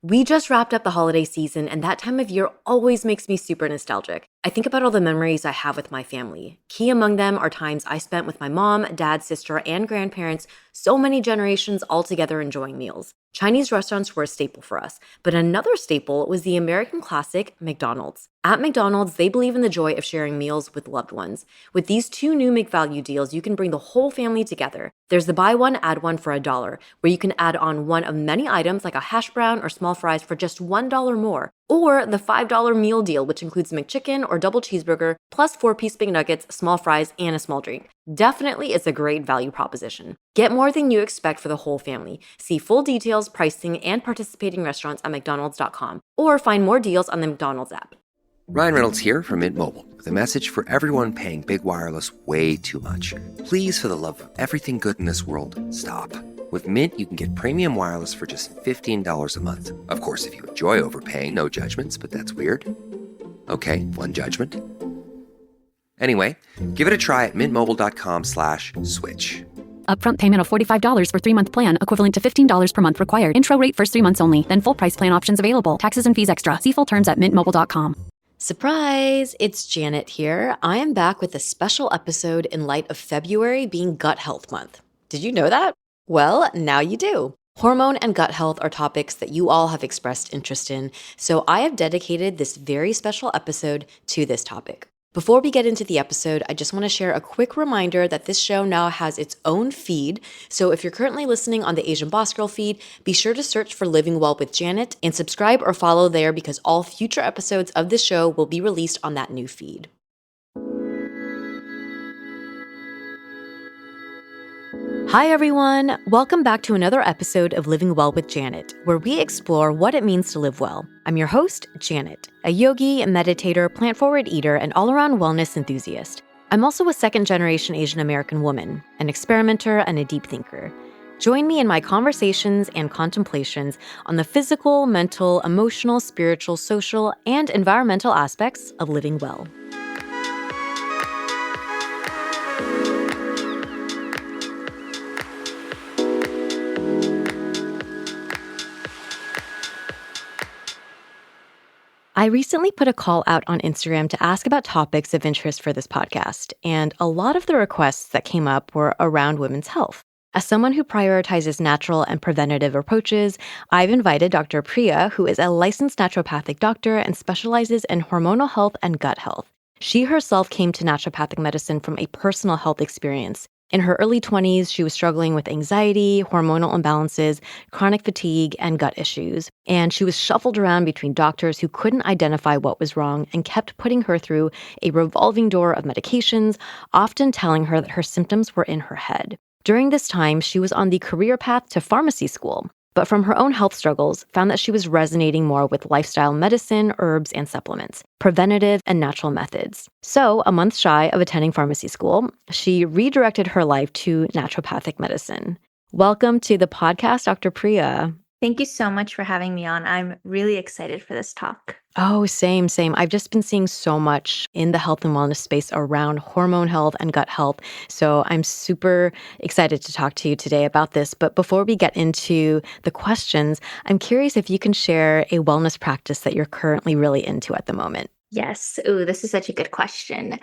We just wrapped up the holiday season, and that time of year always makes me super nostalgic. I think about all the memories I have with my family. Key among them are times I spent with my mom, dad, sister, and grandparents, so many generations all together enjoying meals. Chinese restaurants were a staple for us, but another staple was the American classic, McDonald's. At McDonald's, they believe in the joy of sharing meals with loved ones. With these two new McValue deals, you can bring the whole family together. There's the buy one, add one for $1, where you can add on one of many items like a hash brown or small fries for just $1 more. Or the $5 meal deal, which includes McChicken or double cheeseburger, plus 4-piece McNuggets, small fries, and a small drink. Definitely is a great value proposition. Get more than you expect for the whole family. See full details, pricing, and participating restaurants at mcdonalds.com, or find more deals on the McDonald's app. Ryan Reynolds here from Mint Mobile with a message for everyone paying Big Wireless way too much. Please, for the love of everything good in this world, stop. With Mint, you can get premium wireless for just $15 a month. Of course, if you enjoy overpaying, no judgments, but that's weird. Okay, one judgment. Anyway, give it a try at mintmobile.com/switch. Upfront payment of $45 for 3-month plan, equivalent to $15 per month required. Intro rate first 3 months only, then full price plan options available. Taxes and fees extra. See full terms at mintmobile.com. Surprise! It's Janet here. I am back with a special episode in light of February being Gut Health Month. Did you know that? Well, now you do. Hormone and gut health are topics that you all have expressed interest in, so I have dedicated this very special episode to this topic. Before we get into the episode, I just want to share a quick reminder that this show now has its own feed. So if you're currently listening on the Asian Boss Girl feed, be sure to search for Living Well with Janet and subscribe or follow there because all future episodes of this show will be released on that new feed. Hi everyone! Welcome back to another episode of Living Well with Janet, where we explore what it means to live well. I'm your host, Janet, a yogi, a meditator, plant-forward eater, and all-around wellness enthusiast. I'm also a second-generation Asian American woman, an experimenter, and a deep thinker. Join me in my conversations and contemplations on the physical, mental, emotional, spiritual, social, and environmental aspects of living well. I recently put a call out on Instagram to ask about topics of interest for this podcast, and a lot of the requests that came up were around women's health. As someone who prioritizes natural and preventative approaches, I've invited Dr. Paria, who is a licensed naturopathic doctor and specializes in hormonal health and gut health. She herself came to naturopathic medicine from a personal health experience. In her early 20s, she was struggling with anxiety, hormonal imbalances, chronic fatigue, and gut issues. And she was shuffled around between doctors who couldn't identify what was wrong and kept putting her through a revolving door of medications, often telling her that her symptoms were in her head. During this time, she was on the career path to pharmacy school, but from her own health struggles, found that she was resonating more with lifestyle medicine, herbs, and supplements, preventative and natural methods. So, a month shy of attending pharmacy school, she redirected her life to naturopathic medicine. Welcome to the podcast, Dr. Paria. Thank you so much for having me on. I'm really excited for this talk. Oh, same. I've just been seeing so much in the health and wellness space around hormone health and gut health. So I'm super excited to talk to you today about this. But before we get into the questions, I'm curious if you can share a wellness practice that you're currently really into at the moment. Yes. Ooh, this is such a good question.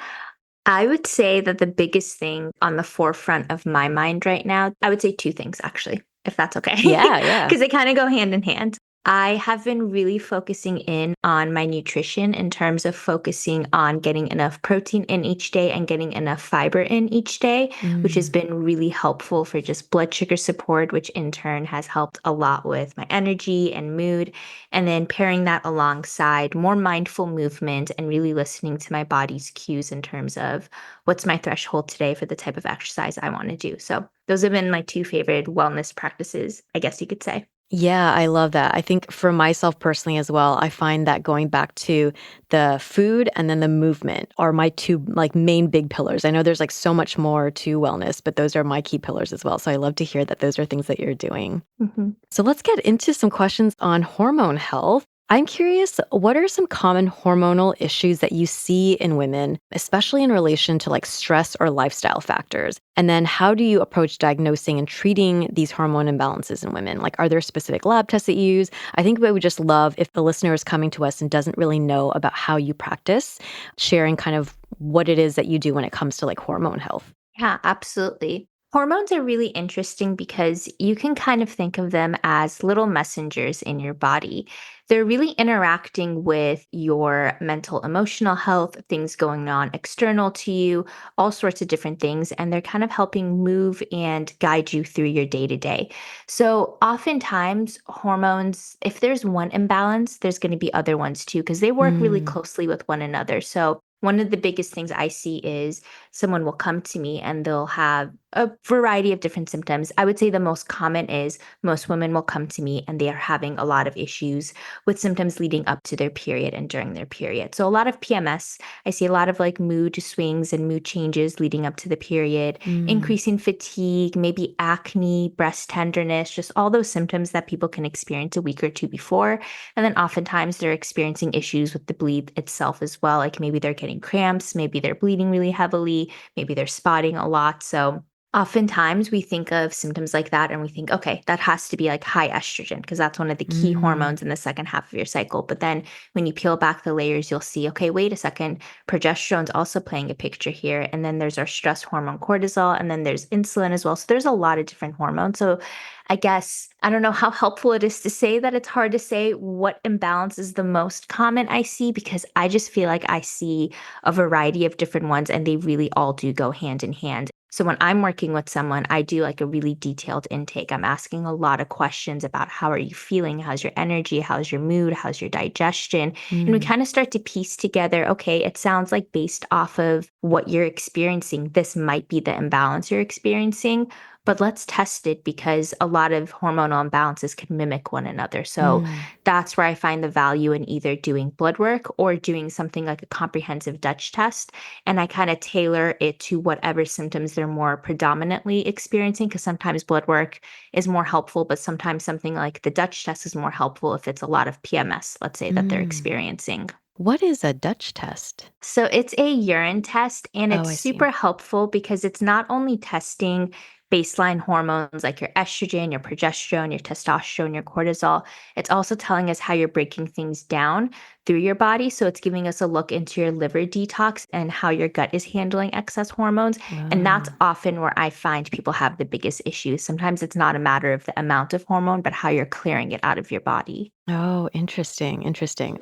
I would say that the biggest thing on the forefront of my mind right now, I would say 2 things actually, if that's okay. Yeah. Because they kind of go hand in hand. I have been really focusing in on my nutrition in terms of focusing on getting enough protein in each day and getting enough fiber in each day, which has been really helpful for just blood sugar support, which in turn has helped a lot with my energy and mood. And then pairing that alongside more mindful movement and really listening to my body's cues in terms of what's my threshold today for the type of exercise I want to do. So those have been my 2 favorite wellness practices, I guess you could say. Yeah, I love that. I think for myself personally as well, I find that going back to the food and then the movement are my 2 main big pillars. I know there's so much more to wellness, but those are my key pillars as well. So I love to hear that those are things that you're doing. Mm-hmm. So let's get into some questions on hormone health. I'm curious, what are some common hormonal issues that you see in women, especially in relation to like stress or lifestyle factors? And then how do you approach diagnosing and treating these hormone imbalances in women? Like, are there specific lab tests that you use? I think we would just love if the listener is coming to us and doesn't really know about how you practice, sharing kind of what it is that you do when it comes to like hormone health. Yeah, absolutely. Hormones are really interesting because you can kind of think of them as little messengers in your body. They're really interacting with your mental, emotional health, things going on external to you, all sorts of different things. And they're kind of helping move and guide you through your day to day. So, oftentimes, hormones, if there's one imbalance, there's going to be other ones too, because they work really Mm, closely with one another. So, one of the biggest things I see is someone will come to me and they'll have a variety of different symptoms. I would say the most common is most women will come to me and they are having a lot of issues with symptoms leading up to their period and during their period. So, a lot of PMS, I see a lot of like mood swings and mood changes leading up to the period, mm, increasing fatigue, maybe acne, breast tenderness, just all those symptoms that people can experience a week or two before. And then oftentimes they're experiencing issues with the bleed itself as well. Like maybe they're getting cramps, maybe they're bleeding really heavily, maybe they're spotting a lot. So oftentimes we think of symptoms like that and we think, okay, that has to be like high estrogen because that's one of the key mm, hormones in the second half of your cycle. But then when you peel back the layers, you'll see, okay, wait a second, progesterone's also playing a picture here. And then there's our stress hormone cortisol, and then there's insulin as well. So there's a lot of different hormones. So I guess I don't know how helpful it is to say that it's hard to say what imbalance is the most common I see because I just feel like I see a variety of different ones and they really all do go hand in hand. So when I'm working with someone, I do like a really detailed intake. I'm asking a lot of questions about how are you feeling? How's your energy? How's your mood? How's your digestion? And we mm, kind of start to piece together, okay, it sounds like based off of what you're experiencing, this might be the imbalance you're experiencing. But let's test it because a lot of hormonal imbalances can mimic one another. So mm. that's where I find the value in either doing blood work or doing something like a comprehensive Dutch test. And I kind of tailor it to whatever symptoms they're more predominantly experiencing. Because sometimes blood work is more helpful, but sometimes something like the Dutch test is more helpful if it's a lot of PMS, let's say, that they're Mm. experiencing. What is a Dutch test? So it's a urine test and Oh, it's I see. super helpful because it's not only testing baseline hormones like your estrogen, your progesterone, your testosterone, your cortisol. It's also telling us how you're breaking things down through your body. So it's giving us a look into your liver detox and how your gut is handling excess hormones. And that's Oh. often where I find people have the biggest issues. Sometimes it's not a matter of the amount of hormone, but how you're clearing it out of your body. Oh, interesting, interesting.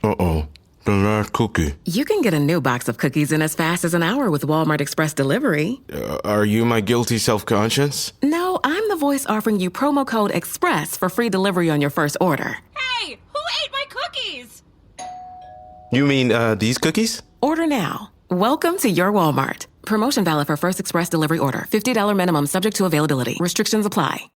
Uh-oh. The last cookie. You can get a new box of cookies in as fast as an hour with Walmart Express Delivery. Are you my guilty self-conscience? No, I'm the voice offering you promo code EXPRESS for free delivery on your first order. Hey, who ate my cookies? You mean, these cookies? Order now. Welcome to your Walmart. Promotion valid for first express delivery order. $50 minimum subject to availability. Restrictions apply.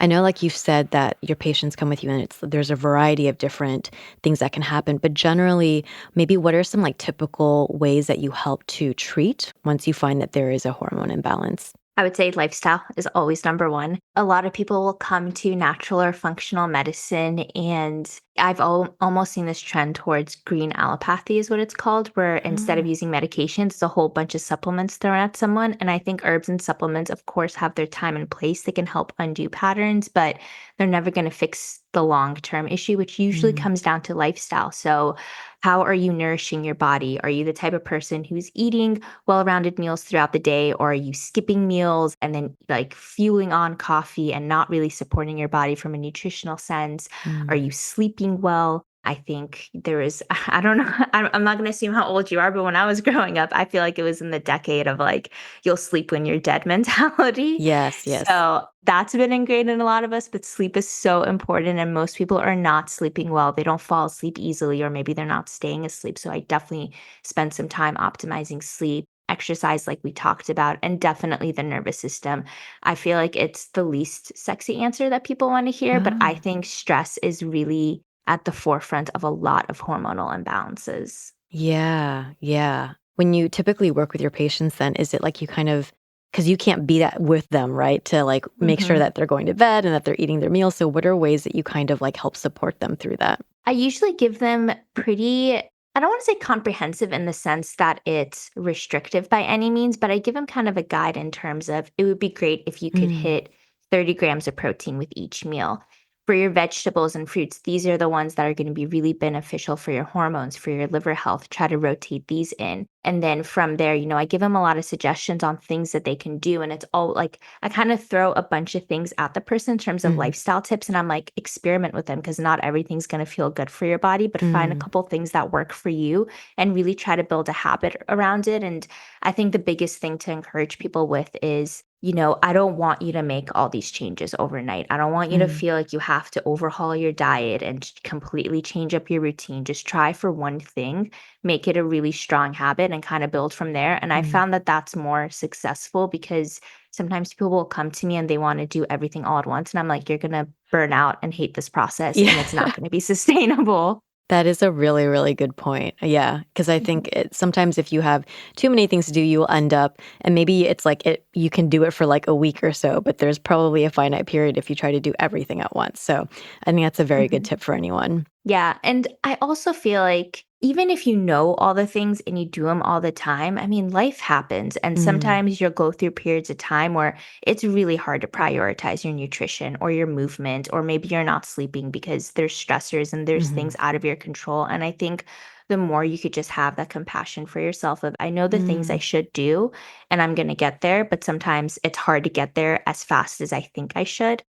I know, like you've said, that your patients come with you and there's a variety of different things that can happen. But generally, maybe what are some like typical ways that you help to treat once you find that there is a hormone imbalance? I would say lifestyle is always number one. A lot of people will come to natural or functional medicine, and I've almost seen this trend towards green allopathy, is what it's called, where instead of Ah, using medications, it's a whole bunch of supplements thrown at someone. And I think herbs and supplements, of course, have their time and place. They can help undo patterns, but they're never going to fix the long term issue, which usually mm, comes down to lifestyle. So, how are you nourishing your body? Are you the type of person who's eating well-rounded meals throughout the day, or are you skipping meals and then like fueling on coffee and not really supporting your body from a nutritional sense? Are mm. you sleeping well? I think there is, I don't know, I'm not going to assume how old you are, but when I was growing up, I feel like it was in the decade of like, you'll sleep when you're dead mentality. Yes, yes. So that's been ingrained in a lot of us, but sleep is so important. And most people are not sleeping well. They don't fall asleep easily, or maybe they're not staying asleep. So I definitely spend some time optimizing sleep. exercise like we talked about, and definitely the nervous system. I feel like it's the least sexy answer that people want to hear, but I Ah. think stress is really at the forefront of a lot of hormonal imbalances. Yeah, yeah. When you typically work with your patients then, is it like you kind of because you can't be that with them, right? To, like, make sure Mhm. that they're going to bed and that they're eating their meals, so what are ways that you kind of, like, help support them through that? I usually give them pretty, I don't want to say comprehensive in the sense that it's restrictive by any means, but I give them kind of a guide in terms of it would be great if you could Mm, hit 30 grams of protein with each meal. For your vegetables and fruits, these are the ones that are going to be really beneficial for your hormones, for your liver health. Try to rotate these in. And then from there, I give them a lot of suggestions on things that they can do. And it's all like I kind of throw a bunch of things at the person in terms of mm, lifestyle tips. And I'm like, experiment with them because not everything's going to feel good for your body, but find a mm. couple things that work for you and really try to build a habit around it. And I think the biggest thing to encourage people with is, I don't want you to make all these changes overnight. I don't want you to Mm, feel like you have to overhaul your diet and completely change up your routine. Just try for one thing, make it a really strong habit and kind of build from there. And I mm. found that that's more successful because sometimes people will come to me and they want to do everything all at once. And I'm like, you're going to burn out and hate this process and it's Yeah. not going to be sustainable. That is a really, really good point. Yeah, because I think sometimes if you have too many things to do, you'll end up, and maybe it's like you can do it for like a week or so, but there's probably a finite period if you try to do everything at once. So I think that's a very good Mhm. tip for anyone. Yeah, and I also feel like even if you know all the things and you do them all the time, I mean, life happens. And Mm, sometimes you'll go through periods of time where it's really hard to prioritize your nutrition or your movement, or maybe you're not sleeping because there's stressors and there's things mhm, out of your control. And I think the more you could just have that compassion for yourself of, I know the things I mm. should do and I'm going to get there, but sometimes it's hard to get there as fast as I think I should.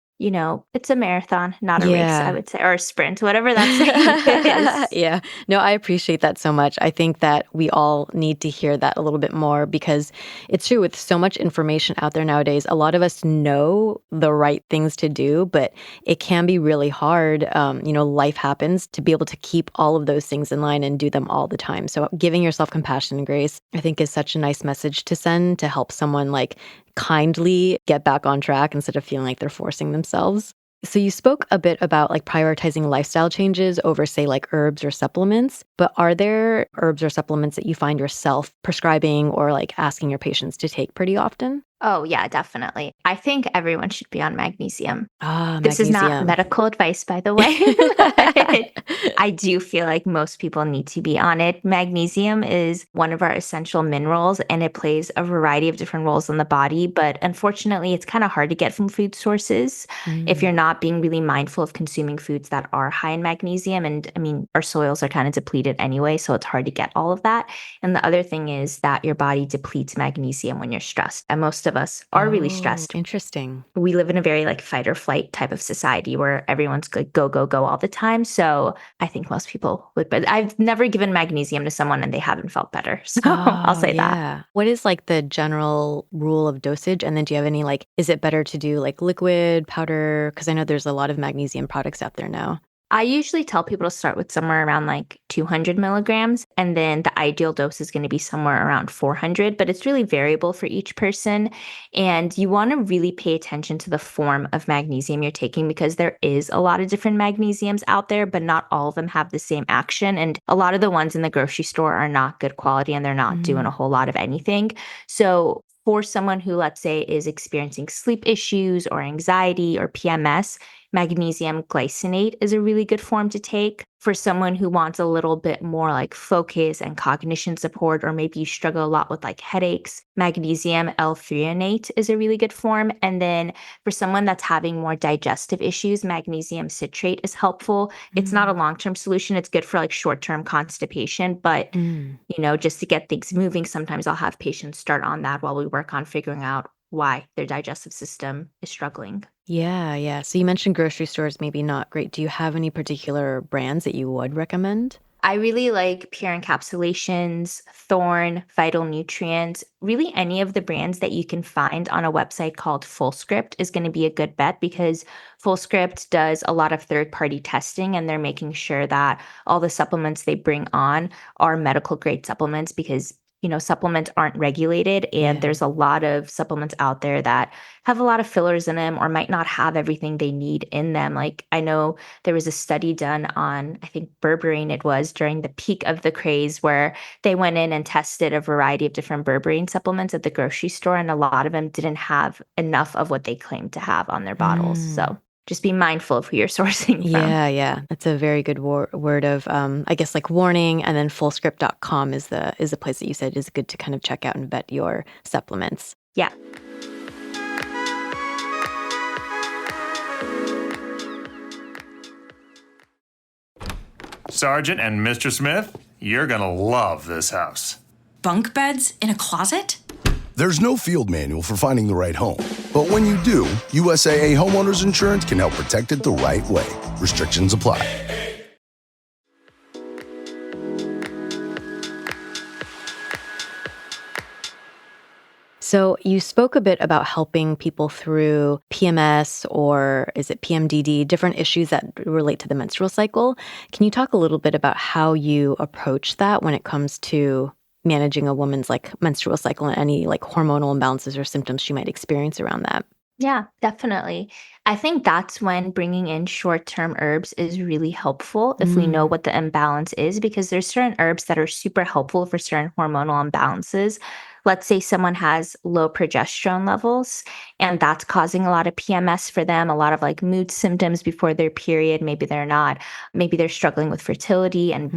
It's a marathon, not a race, I Yeah. would say, or a sprint, whatever that saying is. Yeah. No, I appreciate that so much. I think that we all need to hear that a little bit more because it's true with so much information out there nowadays. A lot of us know the right things to do, but it can be really hard. Life happens to be able to keep all of those things in line and do them all the time. So giving yourself compassion and grace, I think, is such a nice message to send to help someone like kindly get back on track instead of feeling like they're forcing themselves. So you spoke a bit about like prioritizing lifestyle changes over, say, like herbs or supplements, but are there herbs or supplements that you find yourself prescribing or like asking your patients to take pretty often? Oh, yeah, definitely. I think everyone should be on magnesium. Ah, This is not magnesium. medical advice, by the way, but I do feel like most people need to be on it. Magnesium is one of our essential minerals and it plays a variety of different roles in the body, but unfortunately, it's kind of hard to get from food sources if Mm. you're not being really mindful of consuming foods that are high in magnesium. And I mean, our soils are kind of depleted anyway, so it's hard to get all of that. And the other thing is that your body depletes magnesium when you're stressed. And most of us are really Oh, stressed. interesting. We live in a very like fight or flight type of society where everyone's like go, go, go all the time. So I think most people would, but I've never given magnesium to someone and they haven't felt better. So I'll Oh, say that. yeah. What is like the general rule of dosage? And then do you have any like, is it better to do like liquid, powder? Because I know there's a lot of magnesium products out there now. I usually tell people to start with somewhere around like 200 milligrams, and then the ideal dose is going to be somewhere around 400, but it's really variable for each person. And you want to really pay attention to the form of magnesium you're taking because there is a lot of different magnesiums out there, but not all of them have the same action. And a lot of the ones in the grocery store are not good quality and they're not doing a Mm, whole lot of anything. So for someone who, let's say, is experiencing sleep issues or anxiety or PMS, magnesium glycinate is a really good form to take. For someone who wants a little bit more like focus and cognition support, or maybe you struggle a lot with like headaches, magnesium L-threonate is a really good form. And then for someone that's having more digestive issues, magnesium citrate is helpful. It's not a mm, long-term solution. It's good for like short-term constipation, but mm. just to get things moving, sometimes I'll have patients start on that while we work on figuring out why their digestive system is struggling. Yeah, yeah. So you mentioned grocery stores maybe not great. Do you have any particular brands that you would recommend? I really like Pure Encapsulations, Thorn, Vital Nutrients. Really, any of the brands that you can find on a website called Fullscript is going to be a good bet because Fullscript does a lot of third party testing and they're making sure that all the supplements they bring on are medical grade supplements because supplements aren't regulated, and Yeah. there's a lot of supplements out there that have a lot of fillers in them or might not have everything they need in them. Like I know there was a study done on, I think berberine it was, during the peak of the craze, where they went in and tested a variety of different berberine supplements at the grocery store, and a lot of them didn't have enough of what they claimed to have on their bottles. So just be mindful of who you're sourcing from. Yeah. That's a very good word of, I guess, like warning. And then fullscript.com is the place that you said is good to kind of check out and vet your supplements. Yeah. Sergeant and Mr. Smith, you're gonna love this house. Bunk beds in a closet? There's no field manual for finding the right home. But when you do, USAA Homeowners Insurance can help protect it the right way. Restrictions apply. So you spoke a bit about helping people through PMS, or is it PMDD, different issues that relate to the menstrual cycle. Can you talk a little bit about how you approach that when it comes to managing a woman's like menstrual cycle and any like hormonal imbalances or symptoms she might experience around that? Yeah, definitely. I think that's when bringing in short-term herbs is really helpful if we know what the imbalance is, because there's certain herbs that are super helpful for certain hormonal imbalances. Let's say someone has low progesterone levels and that's causing a lot of PMS for them, a lot of like mood symptoms before their period. Maybe they're not, maybe they're struggling with fertility and,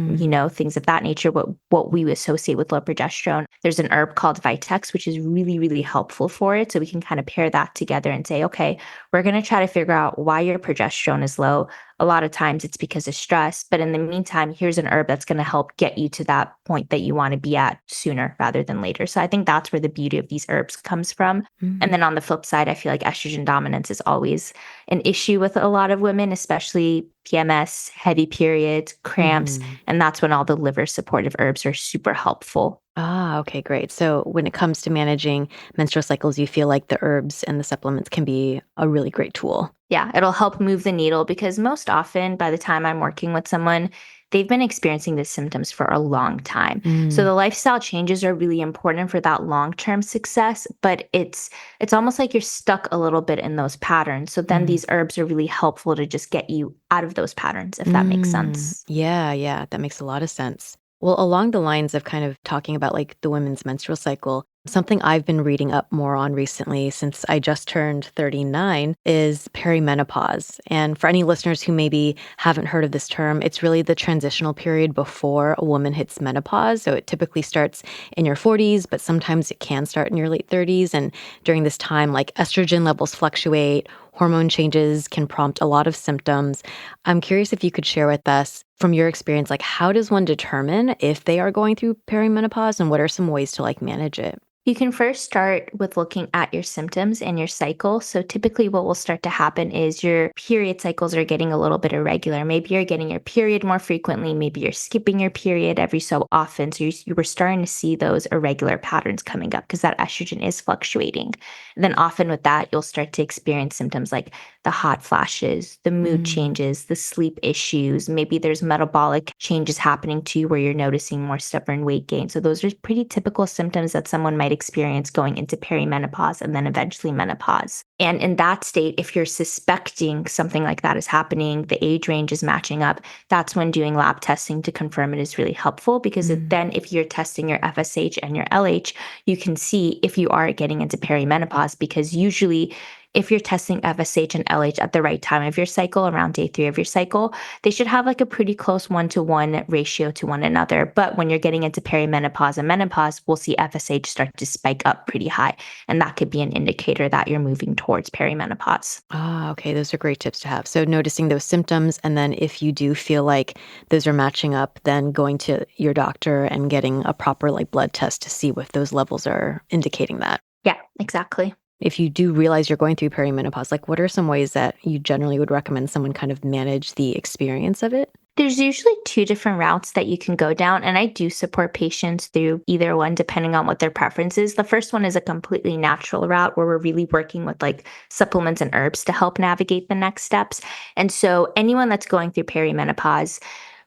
things of that nature, what we associate with low progesterone. There's an herb called Vitex, which is really, really helpful for it. So we can kind of pair that together and say, okay, we're going to try to figure out why your progesterone is low. A lot of times it's because of stress, but in the meantime, here's an herb that's going to help get you to that point that you want to be at sooner rather than later. So I think that's where the beauty of these herbs comes from. And then on the flip side, I feel like estrogen dominance is always an issue with a lot of women, especially PMS, heavy periods, cramps, and that's when all the liver supportive herbs are super helpful. Ah, okay, great. So when it comes to managing menstrual cycles, you feel like the herbs and the supplements can be a really great tool. Yeah, it'll help move the needle because most often by the time I'm working with someone, they've been experiencing the symptoms for a long time. So the lifestyle changes are really important for that long-term success, but it's almost like you're stuck a little bit in those patterns. So then these herbs are really helpful to just get you out of those patterns, if that makes sense. Yeah, that makes a lot of sense. Well, along the lines of kind of talking about like the women's menstrual cycle, something I've been reading up more on recently since I just turned 39 is perimenopause. And for any listeners who maybe haven't heard of this term, it's really the transitional period before a woman hits menopause. So it typically starts in your 40s, but sometimes it can start in your late 30s. And during this time, like estrogen levels fluctuate, hormone changes can prompt a lot of symptoms. I'm curious if you could share with us from your experience, like how does one determine if they are going through perimenopause and what are some ways to like manage it? You can first start with looking at your symptoms and your cycle. So typically what will start to happen is your period cycles are getting a little bit irregular. Maybe you're getting your period more frequently. Maybe you're skipping your period every so often. So you were starting to see those irregular patterns coming up because that estrogen is fluctuating. And then often with that, you'll start to experience symptoms like the hot flashes, the mood changes, the sleep issues. Maybe there's metabolic changes happening to you where you're noticing more stubborn weight gain. So those are pretty typical symptoms that someone might experience going into perimenopause and then eventually menopause. And in that state, if you're suspecting something like that is happening, the age range is matching up, that's when doing lab testing to confirm it is really helpful because then if you're testing your FSH and your LH, you can see if you are getting into perimenopause because usually if you're testing FSH and LH at the right time of your cycle, around day 3 of your cycle, they should have like a pretty close 1-to-1 ratio to one another. But when you're getting into perimenopause and menopause, we'll see FSH start to spike up pretty high. And that could be an indicator that you're moving towards perimenopause. Ah, okay. Those are great tips to have. So noticing those symptoms, and then if you do feel like those are matching up, then going to your doctor and getting a proper like blood test to see if those levels are indicating that. Yeah, exactly. If you do realize you're going through perimenopause, like what are some ways that you generally would recommend someone kind of manage the experience of it? There's usually 2 different routes that you can go down, and I do support patients through either one depending on what their preference is. The first one is a completely natural route where we're really working with like supplements and herbs to help navigate the next steps. And so anyone that's going through perimenopause,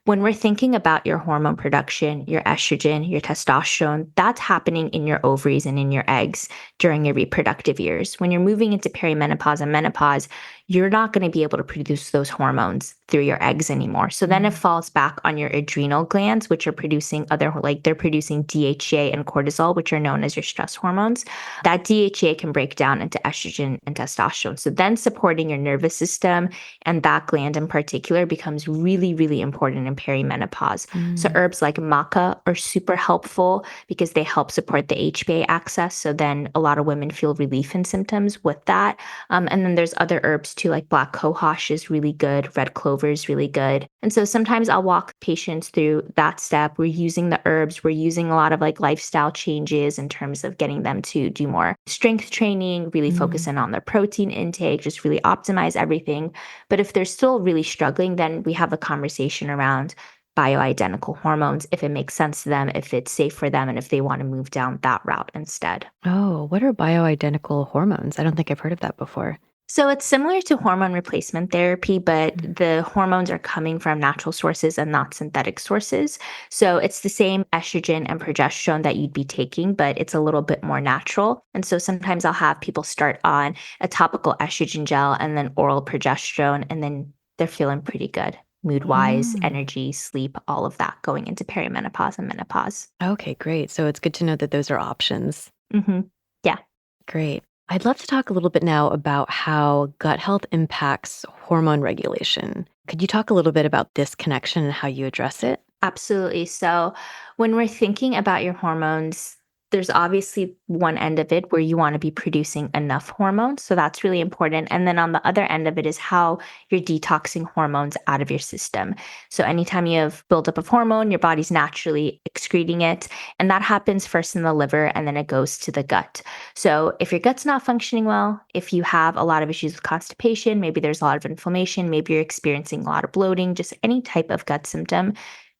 when we're thinking about your hormone production, your estrogen, your testosterone, that's happening in your ovaries and in your eggs during your reproductive years. When you're moving into perimenopause and menopause, you're not going to be able to produce those hormones through your eggs anymore. So then it falls back on your adrenal glands, which are producing they're producing DHEA and cortisol, which are known as your stress hormones. That DHEA can break down into estrogen and testosterone. So then supporting your nervous system and that gland in particular becomes really, really important in perimenopause. So herbs like maca are super helpful because they help support the HPA axis. So then a lot of women feel relief in symptoms with that. And then there's other herbs too, like black cohosh is really good, red clover is really good. And so sometimes I'll walk patients through that step. We're using the herbs, we're using a lot of like lifestyle changes in terms of getting them to do more strength training, really focus in on their protein intake, just really optimize everything. But if they're still really struggling, then we have a conversation around bioidentical hormones, if it makes sense to them, if it's safe for them, and if they want to move down that route instead. Oh, what are bioidentical hormones? I don't think I've heard of that before. So it's similar to hormone replacement therapy, but the hormones are coming from natural sources and not synthetic sources. So it's the same estrogen and progesterone that you'd be taking, but it's a little bit more natural. And so sometimes I'll have people start on a topical estrogen gel and then oral progesterone, and then they're feeling pretty good. Mood-wise, energy, sleep, all of that going into perimenopause and menopause. Okay, great. So it's good to know that those are options. Yeah. Great. I'd love to talk a little bit now about how gut health impacts hormone regulation. Could you talk a little bit about this connection and how you address it? Absolutely. So when we're thinking about your hormones, there's obviously one end of it where you want to be producing enough hormones. So that's really important. And then on the other end of it is how you're detoxing hormones out of your system. So anytime you have buildup of hormone, your body's naturally excreting it. And that happens first in the liver and then it goes to the gut. So if your gut's not functioning well, if you have a lot of issues with constipation, maybe there's a lot of inflammation, maybe you're experiencing a lot of bloating, just any type of gut symptom,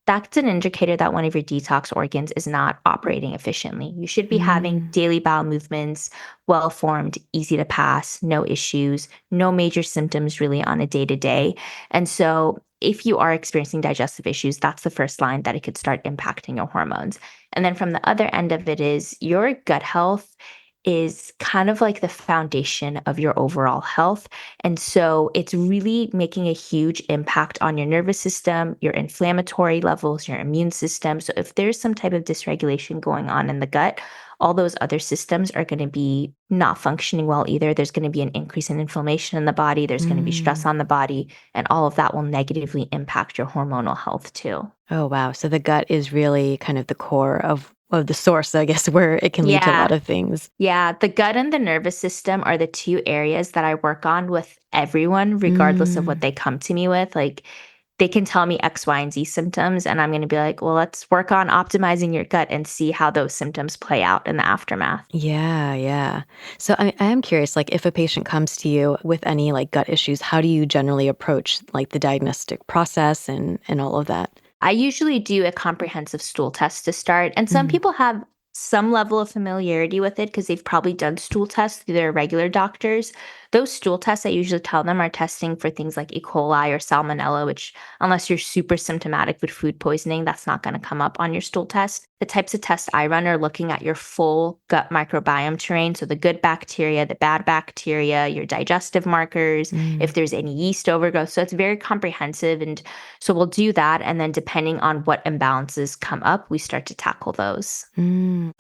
that's an indicator that one of your detox organs is not operating efficiently. You should be having daily bowel movements, well-formed, easy to pass, no issues, no major symptoms really on a day-to-day. And so if you are experiencing digestive issues, that's the first line that it could start impacting your hormones. And then from the other end of it is your gut health is kind of like the foundation of your overall health. And so it's really making a huge impact on your nervous system, your inflammatory levels, your immune system. So if there's some type of dysregulation going on in the gut, all those other systems are going to be not functioning well either. There's going to be an increase in inflammation in the body. There's going to be stress on the body, and all of that will negatively impact your hormonal health too. Oh, wow. So the gut is really kind of the core of the source, I guess, where it can lead to a lot of things. Yeah, the gut and the nervous system are the two areas that I work on with everyone, regardless of what they come to me with. Like, they can tell me X, Y, and Z symptoms, and I'm going to be like, well, let's work on optimizing your gut and see how those symptoms play out in the aftermath. Yeah, yeah. So I am curious, like if a patient comes to you with any like gut issues, how do you generally approach like the diagnostic process and all of that? I usually do a comprehensive stool test to start, and some people have some level of familiarity with it because they've probably done stool tests through their regular doctors. Those stool tests, I usually tell them, are testing for things like E. coli or salmonella, which, unless you're super symptomatic with food poisoning, that's not going to come up on your stool test. The types of tests I run are looking at your full gut microbiome terrain, so the good bacteria, the bad bacteria, your digestive markers, if there's any yeast overgrowth. So it's very comprehensive, and so we'll do that, and then depending on what imbalances come up, we start to tackle those.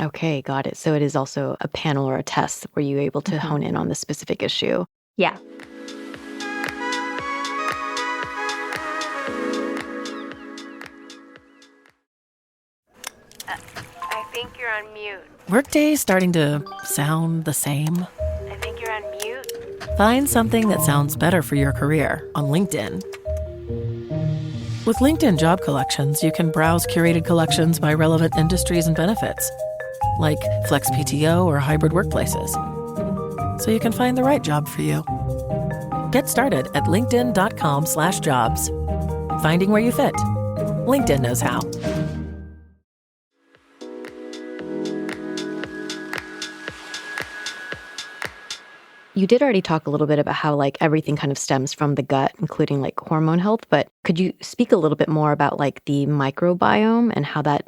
Okay, got it. So it is also a panel or a test where you're able to hone in on the specific issue. Yeah. I think you're on mute. Workday starting to sound the same? I think you're on mute. Find something that sounds better for your career on LinkedIn. With LinkedIn Job Collections, you can browse curated collections by relevant industries and benefits, like flex PTO or hybrid workplaces, so you can find the right job for you. Get started at linkedin.com/jobs. Finding where you fit. LinkedIn knows how. You did already talk a little bit about how like everything kind of stems from the gut, including like hormone health, but could you speak a little bit more about like the microbiome and how that,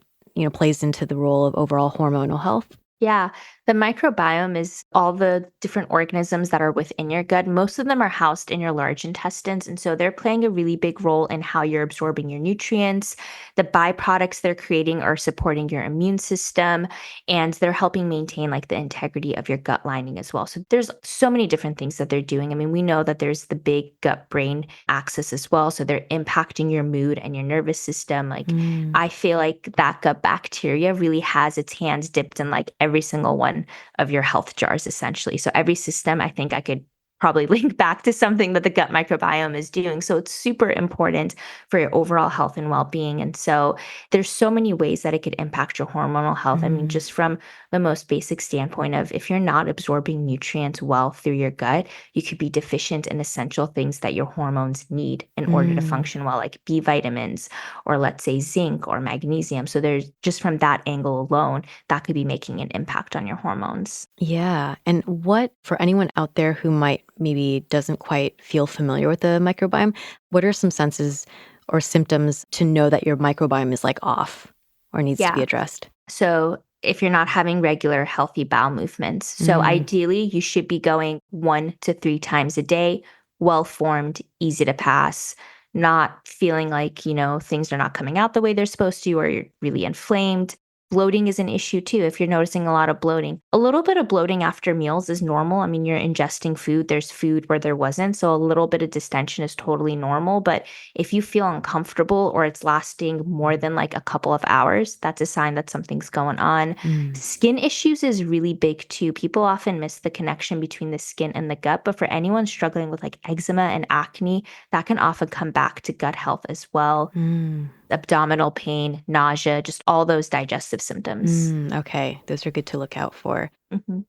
plays into the role of overall hormonal health? Yeah, the microbiome is all the different organisms that are within your gut. Most of them are housed in your large intestines. And so they're playing a really big role in how you're absorbing your nutrients. The byproducts they're creating are supporting your immune system, and they're helping maintain like the integrity of your gut lining as well. So there's so many different things that they're doing. I mean, we know that there's the big gut brain axis as well. So they're impacting your mood and your nervous system. Like, I feel like that gut bacteria really has its hands dipped in like every single one of your health jars, essentially. So every system, I think I could probably link back to something that the gut microbiome is doing. So it's super important for your overall health and well-being. And so there's so many ways that it could impact your hormonal health. I mean, just from the most basic standpoint of if you're not absorbing nutrients well through your gut, you could be deficient in essential things that your hormones need in order to function well, like B vitamins, or let's say zinc or magnesium. So there's just from that angle alone, that could be making an impact on your hormones. Yeah. And what, for anyone out there who might maybe doesn't quite feel familiar with the microbiome, what are some senses or symptoms to know that your microbiome is like off or needs to be addressed? So if you're not having regular healthy bowel movements, so ideally you should be going 1 to 3 times a day, well formed, easy to pass, not feeling like, things are not coming out the way they're supposed to, or you're really inflamed. Bloating is an issue too. If you're noticing a lot of bloating, a little bit of bloating after meals is normal. I mean, you're ingesting food, there's food where there wasn't. So a little bit of distension is totally normal. But if you feel uncomfortable or it's lasting more than like a couple of hours, that's a sign that something's going on. Skin issues is really big too. People often miss the connection between the skin and the gut. But for anyone struggling with like eczema and acne, that can often come back to gut health as well. Abdominal pain, nausea, just all those digestive symptoms. Okay. Those are good to look out for.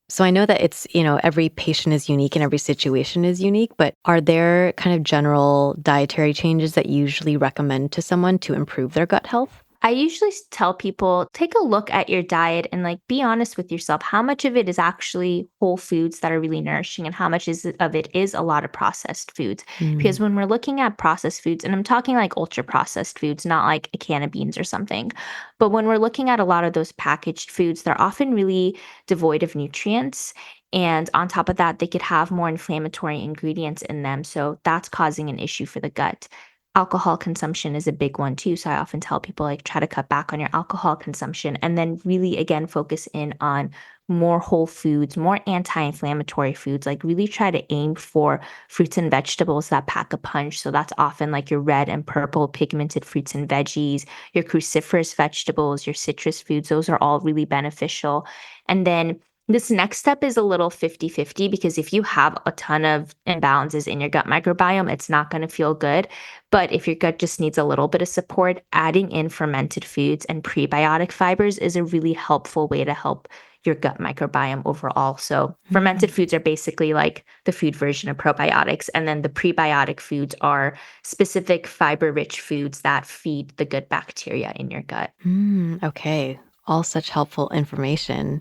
So I know that it's, every patient is unique and every situation is unique, but are there kind of general dietary changes that you usually recommend to someone to improve their gut health? I usually tell people, take a look at your diet and like be honest with yourself. How much of it is actually whole foods that are really nourishing and how much of it is a lot of processed foods? Because when we're looking at processed foods, and I'm talking like ultra processed foods, not like a can of beans or something, but when we're looking at a lot of those packaged foods, they're often really devoid of nutrients. And on top of that, they could have more inflammatory ingredients in them. So that's causing an issue for the gut. Alcohol consumption is a big one too. So I often tell people like try to cut back on your alcohol consumption and then really again focus in on more whole foods, more anti-inflammatory foods. Like really try to aim for fruits and vegetables that pack a punch. So that's often like your red and purple pigmented fruits and veggies, your cruciferous vegetables, your citrus foods. Those are all really beneficial. And then this next step is a little 50-50 because if you have a ton of imbalances in your gut microbiome, it's not going to feel good. But if your gut just needs a little bit of support, adding in fermented foods and prebiotic fibers is a really helpful way to help your gut microbiome overall. So fermented foods are basically like the food version of probiotics. And then the prebiotic foods are specific fiber-rich foods that feed the good bacteria in your gut. Okay. All such helpful information.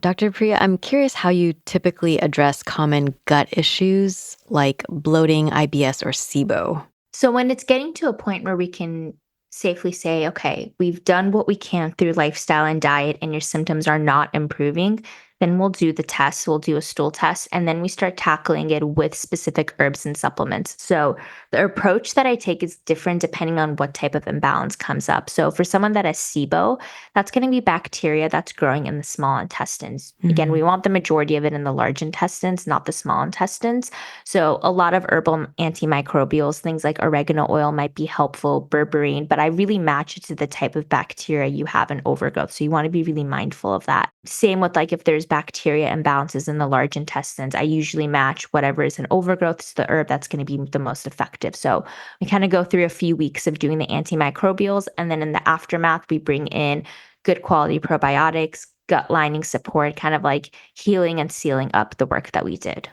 Dr. Priya, I'm curious how you typically address common gut issues like bloating, IBS, or SIBO. So when it's getting to a point where we can safely say, okay, we've done what we can through lifestyle and diet and your symptoms are not improving, then we'll do the test, we'll do a stool test, and then we start tackling it with specific herbs and supplements. So the approach that I take is different depending on what type of imbalance comes up. So for someone that has SIBO, that's going to be bacteria that's growing in the small intestines. Again, we want the majority of it in the large intestines, not the small intestines. So a lot of herbal antimicrobials, things like oregano oil might be helpful, berberine, but I really match it to the type of bacteria you have in overgrowth. So you want to be really mindful of that. Same with like if there's bacteria imbalances in the large intestines, I usually match whatever is in overgrowth to the herb that's going to be the most effective. So we kind of go through a few weeks of doing the antimicrobials, and then in the aftermath, we bring in good quality probiotics, gut lining support, kind of like healing and sealing up the work that we did.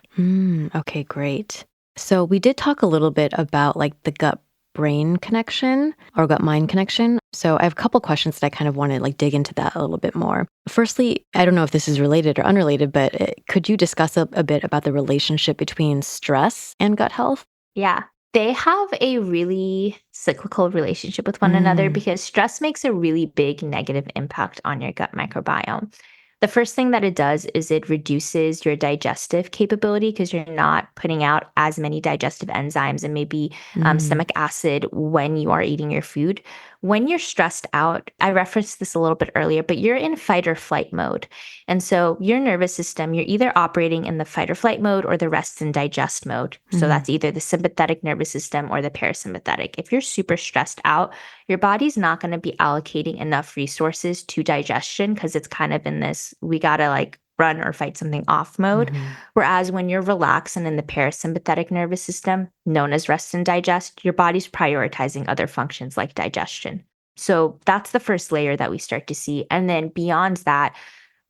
Okay, great. So we did talk a little bit about like the gut brain connection or gut-mind connection. So I have a couple questions that I kind of want to dig into that a little bit more. Firstly, I don't know if this is related or unrelated, but could you discuss a bit about the relationship between stress and gut health? Yeah. They have a really cyclical relationship with one another because stress makes a really big negative impact on your gut microbiome. The first thing that it does is it reduces your digestive capability because you're not putting out as many digestive enzymes and maybe stomach acid when you are eating your food. When you're stressed out, I referenced this a little bit earlier, but you're in fight or flight mode. And so your nervous system, you're either operating in the fight or flight mode or the rest and digest mode. So that's either the sympathetic nervous system or the parasympathetic. If you're super stressed out, your body's not going to be allocating enough resources to digestion because it's kind of in this, we got to run or fight something off mode. Whereas when you're relaxed and in the parasympathetic nervous system, known as rest and digest, your body's prioritizing other functions like digestion. So that's the first layer that we start to see. And then beyond that,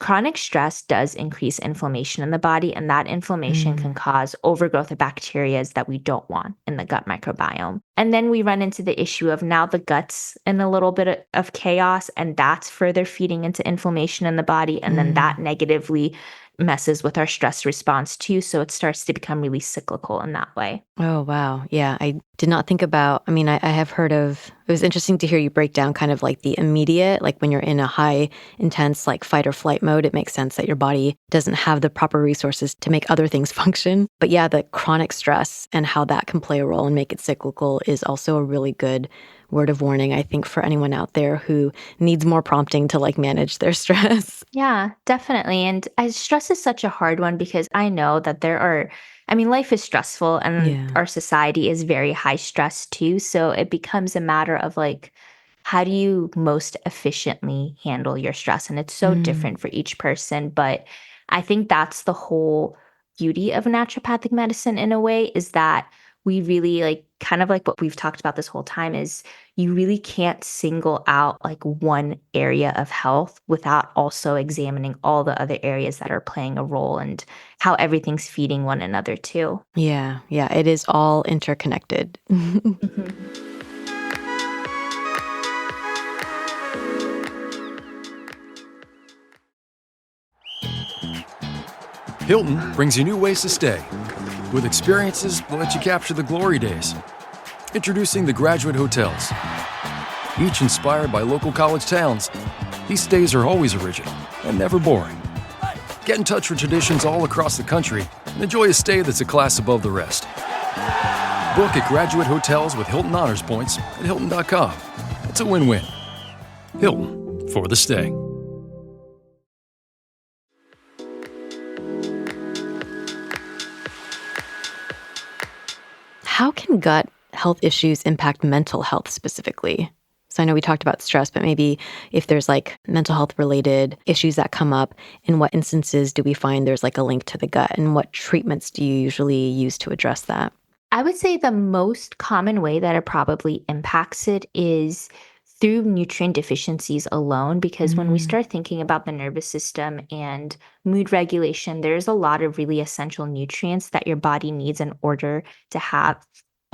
chronic stress does increase inflammation in the body, and that inflammation can cause overgrowth of bacteria that we don't want in the gut microbiome. And then we run into the issue of now the gut's in a little bit of chaos, and that's further feeding into inflammation in the body. And then that negatively messes with our stress response too. So it starts to become really cyclical in that way. Oh, wow. Yeah, I did not think about, I have heard of, it was interesting to hear you break down kind of the immediate, when you're in a high intense fight or flight mode, it makes sense that your body doesn't have the proper resources to make other things function. But yeah, the chronic stress and how that can play a role and make it cyclical is also a really good word of warning, I think, for anyone out there who needs more prompting to manage their stress. Yeah, definitely. And stress is such a hard one because I know that life is stressful and our society is very high stress too. So it becomes a matter of how do you most efficiently handle your stress? And it's so different for each person. But I think that's the whole beauty of naturopathic medicine in a way, is that we really kind of what we've talked about this whole time is you really can't single out one area of health without also examining all the other areas that are playing a role and how everything's feeding one another too. Yeah, it is all interconnected. Hilton brings you new ways to stay, with experiences that let you capture the glory days. Introducing the Graduate Hotels. Each inspired by local college towns, these stays are always original and never boring. Get in touch with traditions all across the country and enjoy a stay that's a class above the rest. Book at Graduate Hotels with Hilton Honors Points at Hilton.com. It's a win-win. Hilton, for the stay. How can gut health issues impact mental health specifically? So I know we talked about stress, but maybe if there's mental health related issues that come up, in what instances do we find there's a link to the gut, and what treatments do you usually use to address that? I would say the most common way that it probably impacts it is through nutrient deficiencies alone, because when we start thinking about the nervous system and mood regulation, there's a lot of really essential nutrients that your body needs in order to have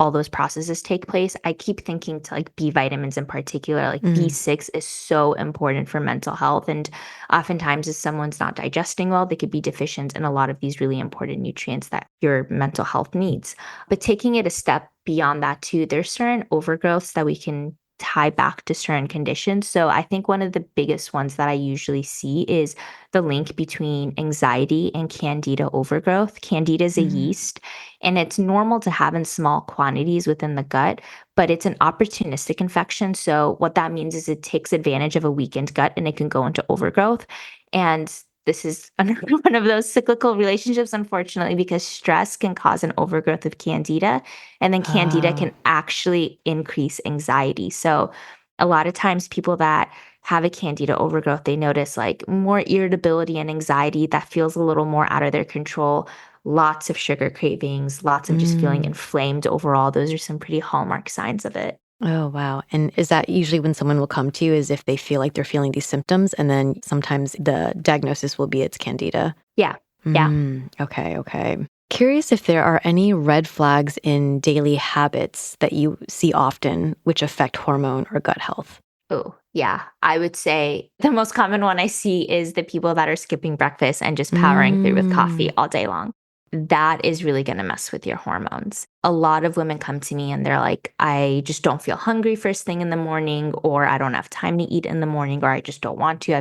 all those processes take place. I keep thinking to B vitamins in particular, B6 is so important for mental health. And oftentimes if someone's not digesting well, they could be deficient in a lot of these really important nutrients that your mental health needs. But taking it a step beyond that too, there's certain overgrowths that we can tie back to certain conditions. So I think one of the biggest ones that I usually see is the link between anxiety and candida overgrowth. Candida is a yeast, and it's normal to have in small quantities within the gut, but it's an opportunistic infection. So what that means is it takes advantage of a weakened gut and it can go into overgrowth. And this is another one of those cyclical relationships, unfortunately, because stress can cause an overgrowth of candida, and then candida can actually increase anxiety. So a lot of times people that have a candida overgrowth, they notice more irritability and anxiety that feels a little more out of their control, lots of sugar cravings, lots of just feeling inflamed overall. Those are some pretty hallmark signs of it. Oh, wow. And is that usually when someone will come to you, is if they feel like they're feeling these symptoms, and then sometimes the diagnosis will be it's candida? Yeah. Yeah. Okay. curious if there are any red flags in daily habits that you see often which affect hormone or gut health. Oh, yeah. I would say the most common one I see is the people that are skipping breakfast and just powering through with coffee all day long. That is really going to mess with your hormones. A lot of women come to me and they're like, I just don't feel hungry first thing in the morning, or I don't have time to eat in the morning, or I just don't want to.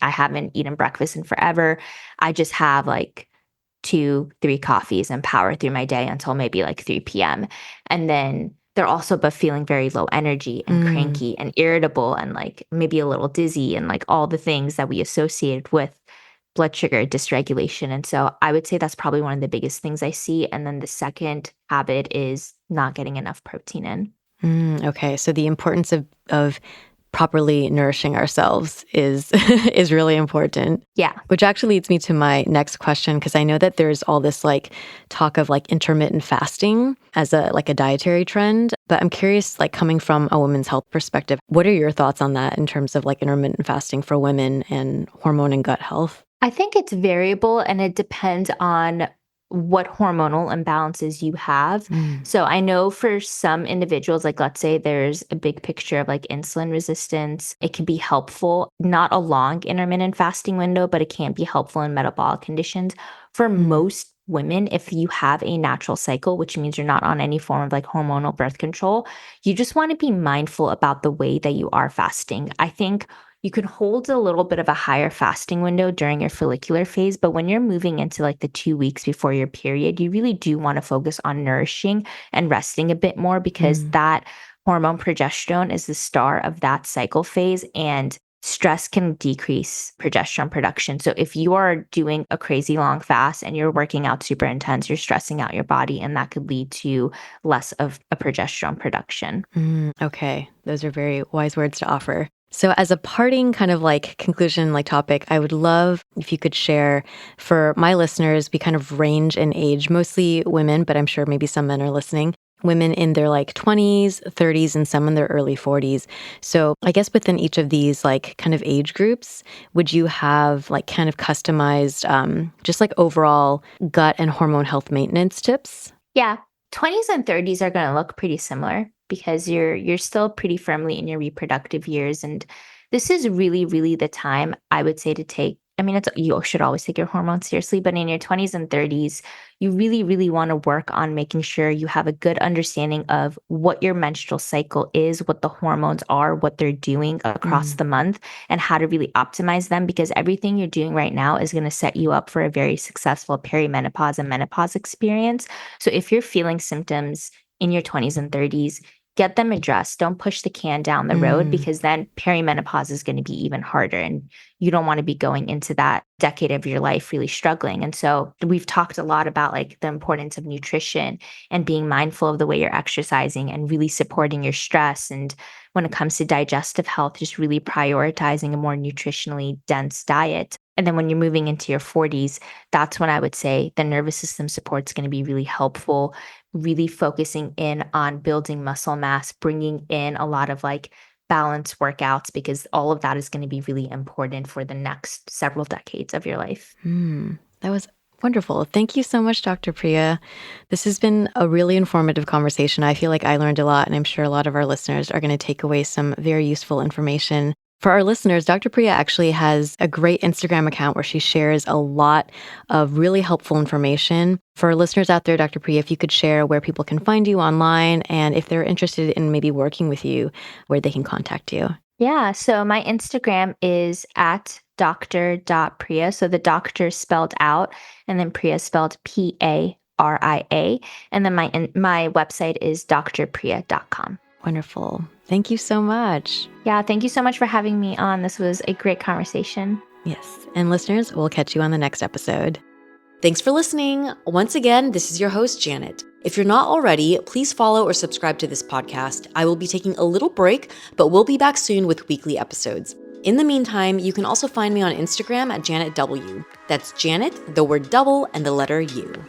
I haven't eaten breakfast in forever. I just have like 2, 3 coffees and power through my day until maybe like 3 p.m. And then they're also but feeling very low energy and cranky and irritable and like maybe a little dizzy and like all the things that we associate with blood sugar dysregulation. And so I would say that's probably one of the biggest things I see. And then the second habit is not getting enough protein in. Okay, so the importance of properly nourishing ourselves is is really important. Yeah. Which actually leads me to my next question, because I know that there's all this like talk of like intermittent fasting as a dietary trend, but I'm curious, like coming from a women's health perspective, what are your thoughts on that in terms of like intermittent fasting for women and hormone and gut health? I think it's variable and it depends on what hormonal imbalances you have. So I know for some individuals, like let's say there's a big picture of like insulin resistance, it can be helpful, not a long intermittent fasting window, but it can be helpful in metabolic conditions. For most women, if you have a natural cycle, which means you're not on any form of like hormonal birth control, you just want to be mindful about the way that you are fasting. I think you can hold a little bit of a higher fasting window during your follicular phase, but when you're moving into like the 2 weeks before your period, you really do want to focus on nourishing and resting a bit more, because that hormone progesterone is the star of that cycle phase, and stress can decrease progesterone production. So if you are doing a crazy long fast and you're working out super intense, you're stressing out your body, and that could lead to less of a progesterone production. Okay, those are very wise words to offer. So as a parting kind of like conclusion, like topic, I would love if you could share for my listeners, we kind of range in age, mostly women, but I'm sure maybe some men are listening, women in their like 20s, 30s, and some in their early 40s. So I guess within each of these like kind of age groups, would you have like kind of customized, just like overall gut and hormone health maintenance tips? Yeah. 20s and 30s are going to look pretty similar because you're still pretty firmly in your reproductive years. And this is really, really the time I would say to take, I mean, you should always take your hormones seriously, but in your 20s and 30s, you really, really want to work on making sure you have a good understanding of what your menstrual cycle is, what the hormones are, what they're doing across the month, and how to really optimize them, because everything you're doing right now is going to set you up for a very successful perimenopause and menopause experience. So if you're feeling symptoms in your 20s and 30s, get them addressed. Don't push the can down the road, because then perimenopause is going to be even harder. And you don't want to be going into that decade of your life really struggling. And so we've talked a lot about like the importance of nutrition and being mindful of the way you're exercising and really supporting your stress. And when it comes to digestive health, just really prioritizing a more nutritionally dense diet. And then when you're moving into your 40s, that's when I would say the nervous system support is going to be really helpful, really focusing in on building muscle mass, bringing in a lot of like balanced workouts, because all of that is going to be really important for the next several decades of your life. That was wonderful. Thank you so much, Dr. Paria. This has been a really informative conversation. I feel like I learned a lot, and I'm sure a lot of our listeners are going to take away some very useful information. For our listeners, Dr. Paria actually has a great Instagram account where she shares a lot of really helpful information. For our listeners out there, Dr. Paria, if you could share where people can find you online, and if they're interested in maybe working with you, where they can contact you. Yeah, so my Instagram is at dr.priya. So the doctor spelled out, and then Priya spelled Paria. And then my website is drpriya.com. Wonderful. Thank you so much. Yeah, thank you so much for having me on. This was a great conversation. Yes. And listeners, we'll catch you on the next episode. Thanks for listening. Once again, this is your host, Janet. If you're not already, please follow or subscribe to this podcast. I will be taking a little break, but we'll be back soon with weekly episodes. In the meantime, you can also find me on Instagram at Janet W. That's Janet, the word double, and the letter U.